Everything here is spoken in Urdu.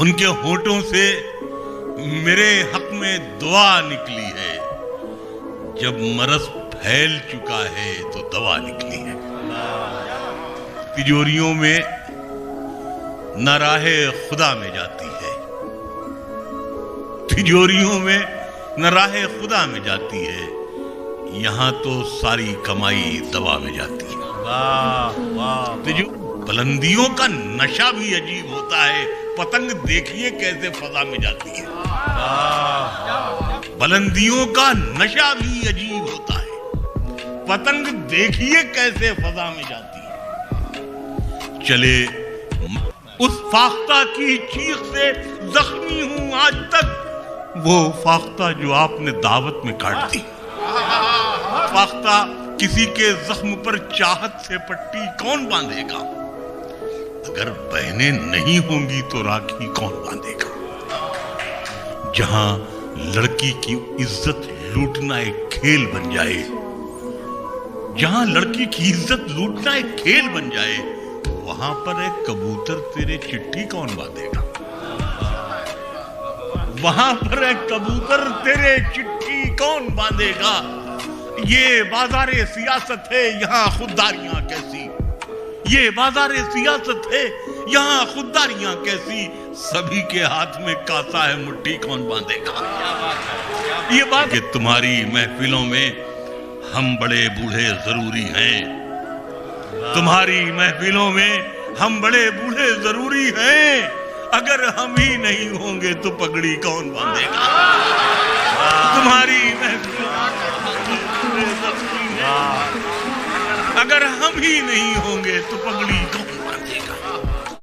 ان کے ہونٹوں سے میرے حق میں دعا نکلی ہے، جب مرض پھیل چکا ہے تو دوا نکلی ہے۔ تجوریوں میں نہ راہ خدا میں جاتی ہے، تجوریوں میں نہ راہ خدا میں جاتی ہے، یہاں تو ساری کمائی دوا میں جاتی ہے۔ بلندیوں کا نشہ بھی عجیب ہوتا ہے، پتنگ دیکھیے کیسے فضا میں جاتی ہے۔ بلندیوں کا نشہ بھی عجیب ہوتا ہے، پتنگ دیکھیے کیسے فضا میں جاتی ہے۔ چلے اس فاختہ کی چیخ سے زخمی ہوں آج تک، وہ فاختہ جو آپ نے دعوت میں کاٹ دی۔ فاختہ کسی کے زخم پر چاہت سے پٹی کون باندھے گا؟ اگر بہنیں نہیں ہوں گی تو راکھی کون باندھے گا؟ جہاں لڑکی کی عزت لوٹنا ایک کھیل بن جائے، جہاں لڑکی کی عزت لوٹنا ایک کھیل بن جائے، وہاں پر ایک کبوتر تیرے چٹھی کون باندھے گا؟ وہاں پر ایک کبوتر تیرے چٹھی کون باندھے گا؟ یہ بازار سیاست ہے، یہاں خودداریاں کیسی؟ یہ بازار سیاست ہے، یہاں خودداریاں کیسی؟ سبھی کے ہاتھ میں کاسا ہے، مٹھی کون باندھے گا؟ یہ بات کہ تمہاری محفلوں میں ہم بڑے بوڑھے ضروری ہیں، تمہاری محفلوں میں ہم بڑے بوڑھے ضروری ہیں، اگر ہم ہی نہیں ہوں گے تو پگڑی کون باندھے گا؟ تمہاری محفلوں میں اگر ہم ہی نہیں ہوں گے تو پگڑی